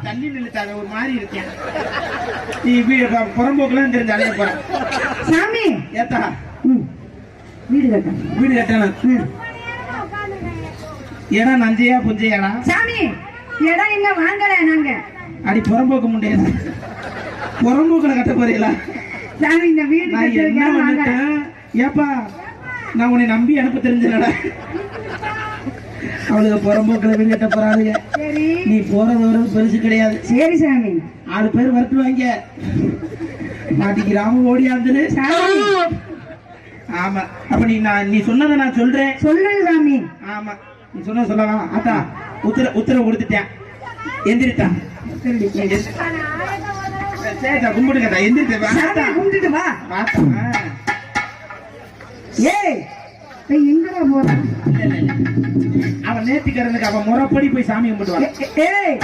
தண்ணி நிறுத்தாத ஒரு மாதிரி இருக்கேன். நீ புறம்போக்கெல்லாம் தெரிஞ்ச அலைய போற சாமி. ஏத்தா வீடு கட்ட வீடு கட்டணும். ஏன்னா நஞ்சையா புஞ்சையாடா சாமி. இடம் என்ன வாங்கல நாங்க. அடி புறம்போக்க முடியாது. புறம்போக்குல கட்ட போறீங்களா சாமி? இந்த வீடு நான் என்ன வந்துட்டேன். ஏப்பா நான் உன்னை நம்பி அனுப்ப தெரிஞ்சலடா. அவளுக்கு புறம்போக்குல வீடு கட்ட போறாளுங்க. சரி, நீ போறது ஒரு பெருசு கிடையாது. சரி சாமி. 6 பேர் வரட்டுவாங்க. மாட்டிக்கிறாம ஓடியாந்துரு. ஆமா, அப்ப நீ சொன்னதை நான் சொல்றேன். சொல்லுங்க சாமி. ஆமா, நீ சொன்ன சொல்லலாம். அத்தா உத்தரவு கொடுத்துட்டேன். எந்திரிட்டா சரிடா, கும்பிடுங்கடா. எந்திரிட்டா கும்பிட்டு வா. ஏய் எங்கடா போற? அவன் நேர்த்திக்கிறதுக்கு அவன் முறைப்படி போய் சாமி கும்பிடுவான். ஏய்